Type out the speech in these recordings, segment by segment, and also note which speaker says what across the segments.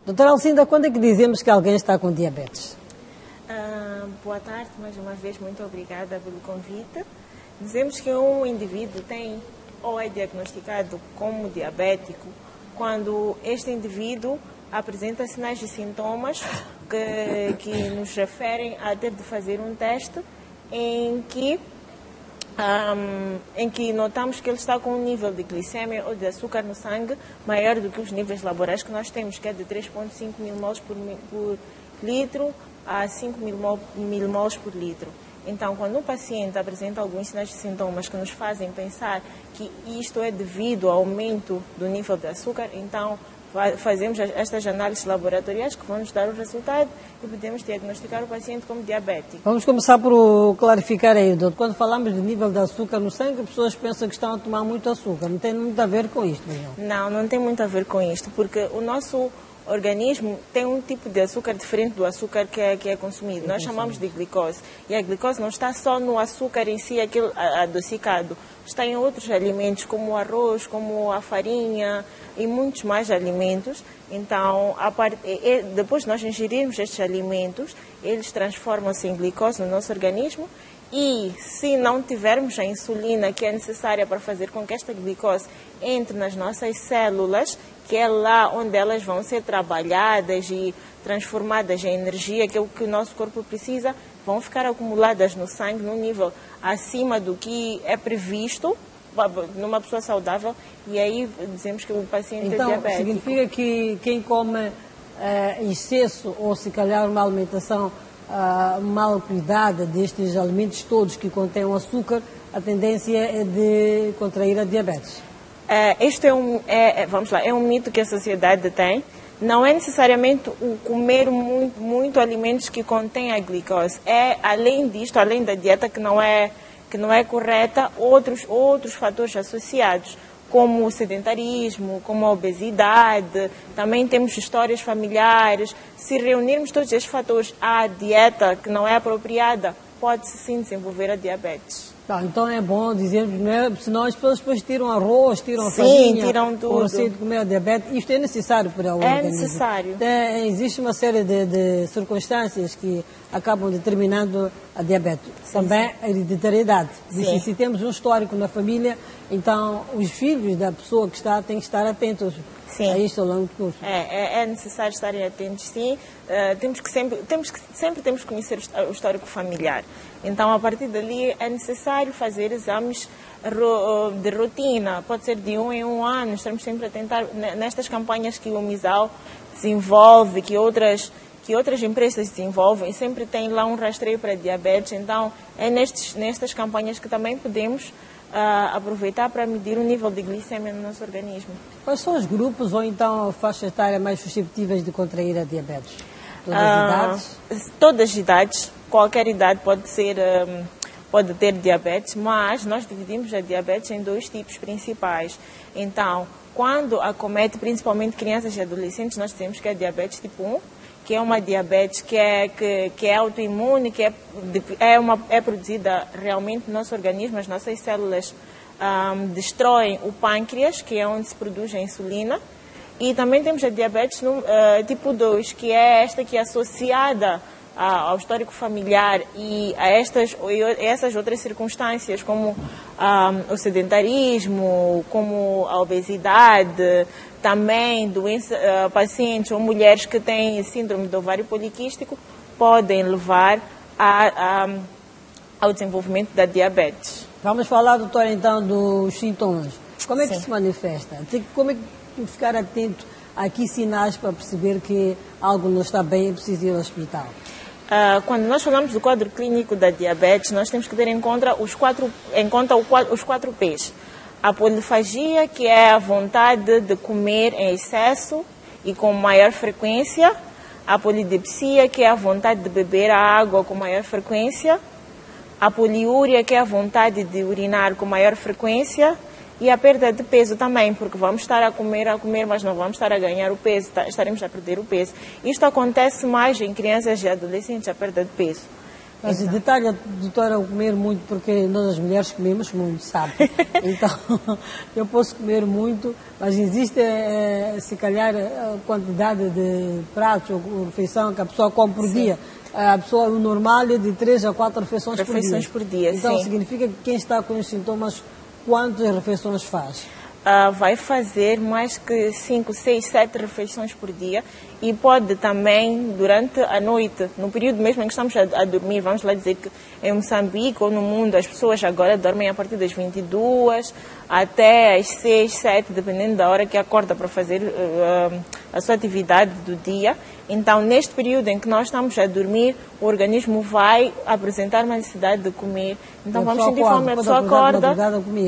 Speaker 1: Doutora Alcinda, quando é que dizemos que alguém está com diabetes?
Speaker 2: Boa tarde, mais uma vez, muito obrigada pelo convite. Dizemos que um indivíduo tem ou é diagnosticado como diabético quando este indivíduo apresenta sinais e sintomas que nos referem a ter de fazer um teste em que notamos que ele está com um nível de glicemia ou de açúcar no sangue maior do que os níveis laborais que nós temos, que é de 3,5 milimoles por litro a 5 milimoles por litro. Então, quando um paciente apresenta alguns sinais e sintomas que nos fazem pensar que isto é devido ao aumento do nível de açúcar, então fazemos estas análises laboratoriais que vão nos dar o resultado e podemos diagnosticar o paciente como diabético.
Speaker 1: Vamos começar por clarificar aí, doutor. Quando falamos de nível de açúcar no sangue, as pessoas pensam que estão a tomar muito açúcar. Não tem muito a ver com isto, não?
Speaker 2: Não tem muito a ver com isto, porque o nosso organismo tem um tipo de açúcar diferente do açúcar que é consumido. Nós chamamos de glicose. E a glicose não está só no açúcar em si, aquele adocicado. Está em outros alimentos, como o arroz, como a farinha e muitos mais alimentos. Então, depois de nós ingerirmos estes alimentos, eles transformam-se em glicose no nosso organismo. E se não tivermos a insulina que é necessária para fazer com que esta glicose entre nas nossas células, que é lá onde elas vão ser trabalhadas e transformadas em energia, que é o que o nosso corpo precisa, vão ficar acumuladas no sangue num nível acima do que é previsto numa pessoa saudável, e aí dizemos que o paciente é diabético.
Speaker 1: Então, significa que quem come excesso ou se calhar uma alimentação mal cuidada destes alimentos todos que contêm açúcar, a tendência é de contrair a diabetes?
Speaker 2: Este é um mito que a sociedade tem. Não é necessariamente o comer muito alimentos que contêm a glicose. É, além disto, além da dieta que não é correta, outros fatores associados, como o sedentarismo, como a obesidade, também temos histórias familiares. Se reunirmos todos estes fatores à dieta que não é apropriada, pode-se sim desenvolver a diabetes.
Speaker 1: Então é bom dizermos, né? Senão as pessoas depois tiram arroz, tiram farinha,
Speaker 2: tiram tudo.
Speaker 1: O receio de comer a diabetes. Isto é necessário para o organismo.
Speaker 2: É necessário.
Speaker 1: Existe uma série de circunstâncias que acabam determinando a diabetes. Também a hereditariedade. Se temos um histórico na família, então os filhos da pessoa que está têm que estar atentos a isto ao longo do curso.
Speaker 2: É necessário estarem atentos, sim. Sempre temos que conhecer o histórico familiar. Então, a partir dali, é necessário fazer exames de rotina. Pode ser de 1 em 1 ano. Estamos sempre a tentar, nestas campanhas que o MISAL desenvolve, que outras empresas desenvolvem, sempre tem lá um rastreio para diabetes. Então, é nestas campanhas que também podemos aproveitar para medir o nível de glicemia no nosso organismo.
Speaker 1: Quais são os grupos ou então faixas etárias mais susceptíveis de contrair a diabetes? Todas as idades?
Speaker 2: Todas as idades. Qualquer idade pode ter diabetes, mas nós dividimos a diabetes em 2 tipos principais. Então, quando acomete principalmente crianças e adolescentes, nós dizemos que é diabetes tipo 1, que é uma diabetes que é autoimune, que é produzida realmente no nosso organismo. As nossas células destroem o pâncreas, que é onde se produz a insulina. E também temos a diabetes tipo 2, que é esta que é associada ao histórico familiar e a essas outras circunstâncias, como o sedentarismo, como a obesidade, também pacientes ou mulheres que têm síndrome do ovário poliquístico podem levar ao desenvolvimento da diabetes.
Speaker 1: Vamos falar, doutora, então, dos sintomas. Como é que se manifesta? Como é que ficar atento a que sinais para perceber que algo não está bem e precisa ir ao hospital?
Speaker 2: Quando nós falamos do quadro clínico da diabetes, nós temos que ter em conta os 4 P's. A polifagia, que é a vontade de comer em excesso e com maior frequência. A polidipsia, que é a vontade de beber a água com maior frequência. A poliúria, que é a vontade de urinar com maior frequência. E a perda de peso também, porque vamos estar a comer, mas não vamos estar a ganhar o peso, estaremos a perder o peso. Isto acontece mais em crianças e adolescentes, a perda de peso.
Speaker 1: Mas o detalhe, doutora, comer muito, porque nós as mulheres comemos muito, sabe? Então, eu posso comer muito, mas existe, se calhar, a quantidade de pratos ou refeição que a pessoa come por dia. A pessoa, o normal é de 3 a 4 refeições por dia. Então, significa que quem está com os sintomas, quantas refeições faz?
Speaker 2: Vai fazer mais que 5, 6, 7 refeições por dia e pode também, durante a noite, no período mesmo em que estamos a dormir, vamos lá dizer que em Moçambique ou no mundo as pessoas agora dormem a partir das 22 até às 6, 7, dependendo da hora que acorda para fazer a sua atividade do dia. Então, neste período em que nós estamos a dormir, o organismo vai apresentar uma necessidade de comer. Então, vamos sentir fome, a pessoa acorda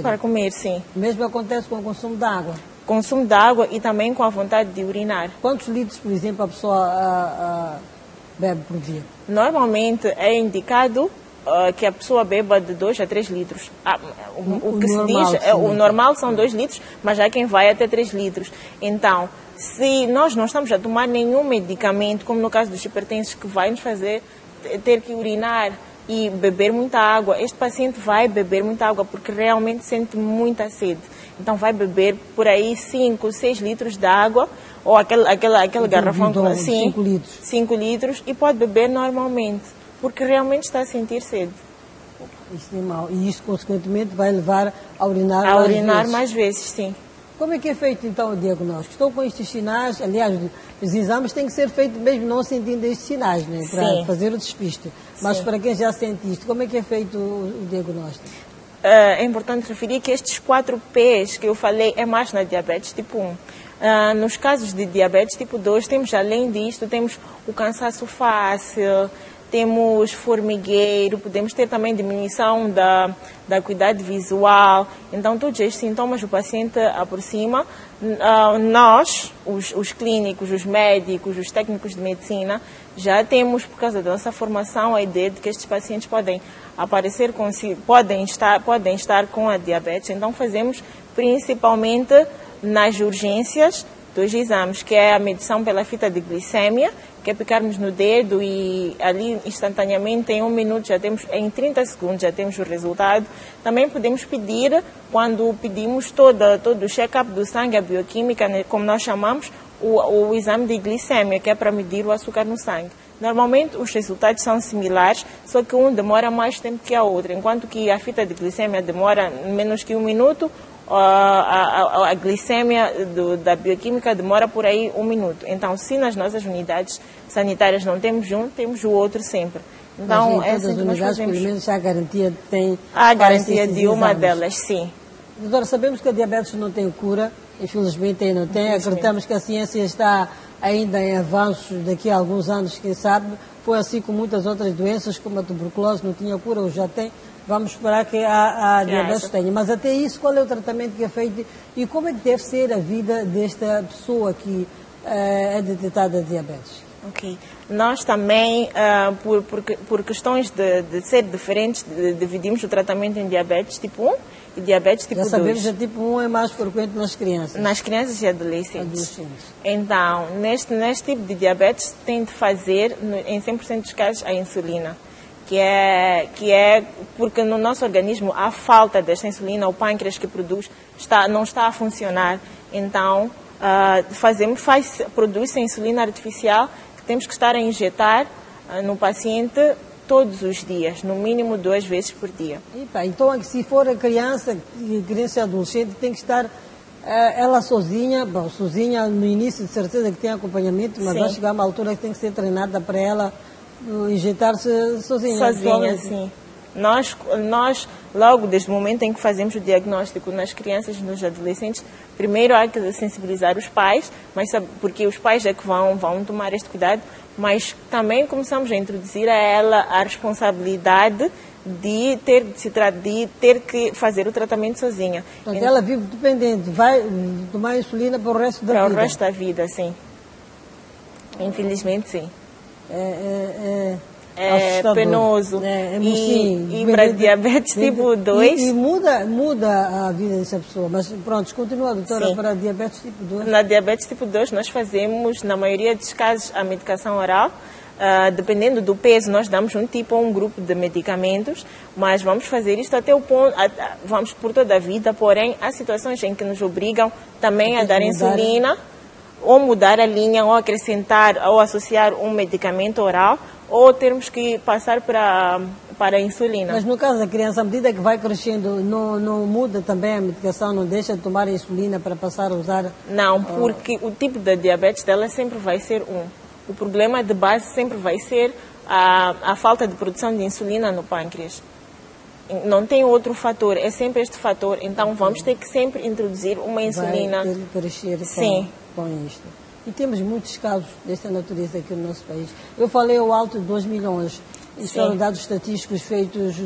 Speaker 2: para comer, sim.
Speaker 1: O mesmo acontece com o consumo de água?
Speaker 2: Consumo de água e também com a vontade de urinar.
Speaker 1: Quantos litros, por exemplo, a pessoa bebe por dia?
Speaker 2: Normalmente é indicado que a pessoa beba de 2 a 3 litros. O que se diz, o normal são 2 litros, mas há quem vai até 3 litros. Então, se nós não estamos a tomar nenhum medicamento, como no caso dos hipertensos, que vai nos fazer ter que urinar e beber muita água, este paciente vai beber muita água porque realmente sente muita sede. Então vai beber por aí 5, 6 litros de água, ou aquele garrafão assim, 5 litros, e pode beber normalmente, porque realmente está a sentir sede.
Speaker 1: Isso é mau. E isso, consequentemente, vai levar a urinar
Speaker 2: mais vezes, sim.
Speaker 1: Como é que é feito, então, o diagnóstico? Estou com estes sinais, aliás, os exames têm que ser feitos mesmo não sentindo estes sinais, né? Para fazer o despiste. Mas para quem já sente isto, como é que é feito o diagnóstico?
Speaker 2: É importante referir que estes 4 P's que eu falei é mais na diabetes tipo 1. Nos casos de diabetes tipo 2, temos, além disto, temos o cansaço fácil, temos formigueiro, podemos ter também diminuição da acuidade visual. Então, todos estes sintomas o paciente aproxima. Nós, os clínicos, os médicos, os técnicos de medicina, já temos, por causa da nossa formação, a ideia de que estes pacientes podem aparecer podem estar com a diabetes. Então, fazemos principalmente nas urgências 2 exames, que é a medição pela fita de glicémia, que é picarmos no dedo e ali instantaneamente em 1 minuto em 30 segundos já temos o resultado. Também podemos pedir, quando pedimos todo o check-up do sangue, a bioquímica, como nós chamamos, o exame de glicémia, que é para medir o açúcar no sangue. Normalmente os resultados são similares, só que um demora mais tempo que a outra, enquanto que a fita de glicémia demora menos que 1 minuto, a glicémia da bioquímica demora por aí 1 minuto. Então, se nas nossas unidades sanitárias não temos um, temos o outro sempre. Então,
Speaker 1: mas em todas as unidades, pelo menos, há garantia
Speaker 2: de uma delas, sim.
Speaker 1: Doutora, sabemos que a diabetes não tem cura, infelizmente ainda não tem. Acreditamos que a ciência está ainda em avanços, daqui a alguns anos, quem sabe. Foi assim com muitas outras doenças, como a tuberculose, não tinha cura, ou já tem. Vamos esperar que a diabetes tenha. Mas até isso, qual é o tratamento que é feito e como é que deve ser a vida desta pessoa que é detectada diabetes?
Speaker 2: Ok. Nós também, por questões de ser diferentes, dividimos o tratamento em diabetes tipo 1 e diabetes tipo 2.
Speaker 1: Já sabemos que tipo 1 é mais frequente nas crianças.
Speaker 2: Nas crianças e adolescentes. Então, neste tipo de diabetes, tem de fazer, em 100% dos casos, a insulina. Que é porque no nosso organismo há falta desta insulina, o pâncreas que produz não está a funcionar. Então, produz-se a insulina artificial que temos que estar a injetar no paciente todos os dias, no mínimo 2 vezes por dia.
Speaker 1: Então, se for a criança e adolescente, tem que estar ela sozinha no início, de certeza que tem acompanhamento, mas vai chegar uma altura que tem que ser treinada para ela injetar-se sozinha.
Speaker 2: Sim. Nós, logo desde o momento em que fazemos o diagnóstico nas crianças e nos adolescentes, primeiro há que sensibilizar os pais, porque os pais é que vão tomar este cuidado, mas também começamos a introduzir a ela a responsabilidade de ter que fazer o tratamento sozinha.
Speaker 1: Então, ela vive dependente, vai tomar insulina para o resto da vida?
Speaker 2: Para o resto da vida, sim. Infelizmente, sim. É penoso. E para diabetes tipo 2...
Speaker 1: E muda a vida dessa pessoa. Mas pronto, continua, doutora, para diabetes tipo 2.
Speaker 2: Na diabetes tipo 2 nós fazemos, na maioria dos casos, a medicação oral. Dependendo do peso, nós damos um tipo ou um grupo de medicamentos, mas vamos fazer isto até o ponto, vamos por toda a vida, porém há situações em que nos obrigam também a dar insulina, ou mudar a linha, ou acrescentar, ou associar um medicamento oral, ou termos que passar para a insulina.
Speaker 1: Mas no caso da criança, à medida que vai crescendo, não muda também a medicação, não deixa de tomar a insulina para passar a usar?
Speaker 2: Não, porque o tipo de diabetes dela sempre vai ser O problema de base sempre vai ser a falta de produção de insulina no pâncreas. Não tem outro fator, é sempre este fator. Então vamos ter que sempre introduzir uma insulina.
Speaker 1: Vai ter que crescer com isto. E temos muitos casos desta natureza aqui no nosso país. Eu falei ao alto de 2 milhões. Isso foram dados estatísticos feitos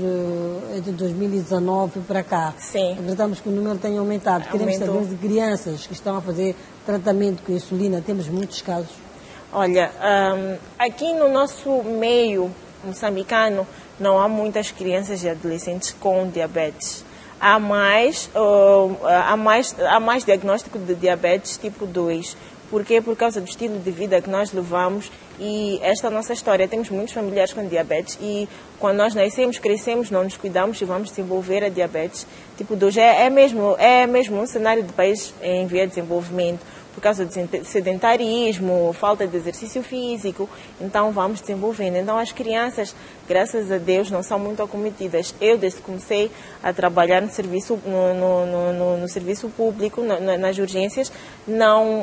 Speaker 1: entre 2019 para cá.
Speaker 2: Sim.
Speaker 1: Acreditamos que o número tem aumentado. Queremos saber de crianças que estão a fazer tratamento com insulina. Temos muitos casos.
Speaker 2: Olha, aqui no nosso meio moçambicano não há muitas crianças e adolescentes com diabetes. Há mais diagnóstico de diabetes tipo 2. Por quê? Por causa do estilo de vida que nós levamos e esta nossa história. Temos muitos familiares com diabetes e quando nós nascemos, crescemos, não nos cuidamos e vamos desenvolver a diabetes tipo 2. É mesmo um cenário de país em via de desenvolvimento. Por causa do sedentarismo, falta de exercício físico, então vamos desenvolvendo. Então as crianças, graças a Deus, não são muito acometidas. Eu, desde que comecei a trabalhar no serviço, no serviço público, nas urgências,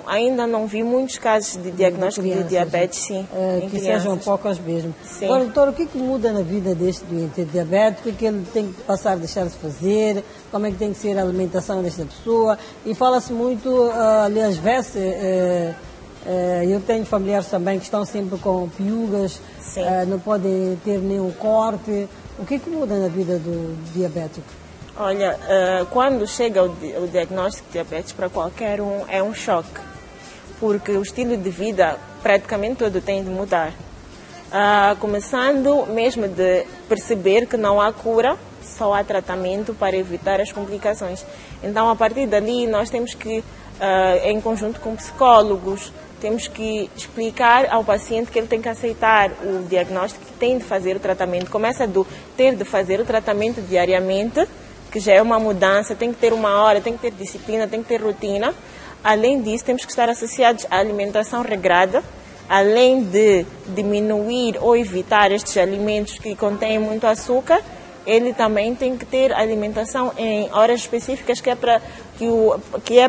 Speaker 2: ainda não vi muitos casos de diagnóstico de diabetes, sim, em
Speaker 1: que
Speaker 2: crianças.
Speaker 1: Sejam poucas mesmo.
Speaker 2: Sim.
Speaker 1: Agora, doutor, o que muda na vida deste doente diabético? O que ele tem que passar a deixar de fazer? Como é que tem que ser a alimentação desta pessoa? E fala-se muito, aliás, eu tenho familiares também que estão sempre com piugas, não podem ter nenhum corte. O que muda na vida do diabético?
Speaker 2: Olha, quando chega o diagnóstico de diabetes para qualquer um é um choque, porque o estilo de vida praticamente todo tem de mudar. Começando mesmo de perceber que não há cura, só há tratamento para evitar as complicações. Então, a partir dali, nós temos que, em conjunto com psicólogos, temos que explicar ao paciente que ele tem que aceitar o diagnóstico, que tem de fazer o tratamento. Começa do ter de fazer o tratamento diariamente, que já é uma mudança, tem que ter uma hora, tem que ter disciplina, tem que ter rotina. Além disso, temos que estar associados à alimentação regrada, além de diminuir ou evitar estes alimentos que contêm muito açúcar. Ele também tem que ter alimentação em horas específicas que é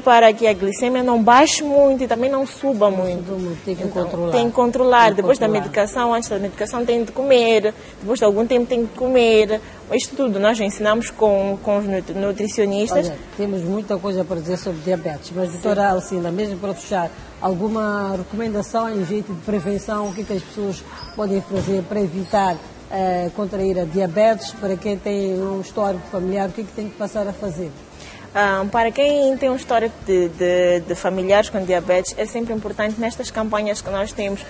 Speaker 2: para que a glicemia não baixe muito e também não suba muito.
Speaker 1: Tem que controlar.
Speaker 2: Tem que controlar. Depois da medicação, antes da medicação tem de comer, depois de algum tempo tem que comer. Isto tudo nós já ensinamos com os nutricionistas.
Speaker 1: Olha, temos muita coisa para dizer sobre diabetes, mas doutora Alcina, mesmo para fechar, alguma recomendação em jeito de prevenção, o que as pessoas podem fazer para evitar contrair a diabetes? Para quem tem um histórico familiar, o que tem que passar a fazer?
Speaker 2: Para quem tem um histórico de familiares com diabetes, é sempre importante nestas campanhas que nós temos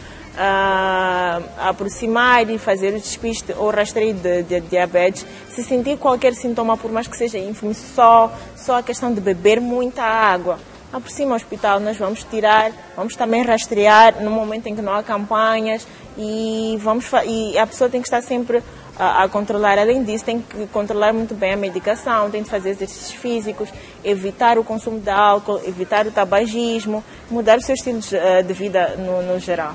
Speaker 2: aproximar e fazer o despiste ou rastreio de diabetes. Se sentir qualquer sintoma, por mais que seja ínfimo, só a questão de beber muita água, aproxima o hospital, nós vamos vamos também rastrear no momento em que não há campanhas e a pessoa tem que estar sempre a controlar. Além disso, tem que controlar muito bem a medicação, tem que fazer exercícios físicos, evitar o consumo de álcool, evitar o tabagismo, mudar o seu estilo de vida no geral.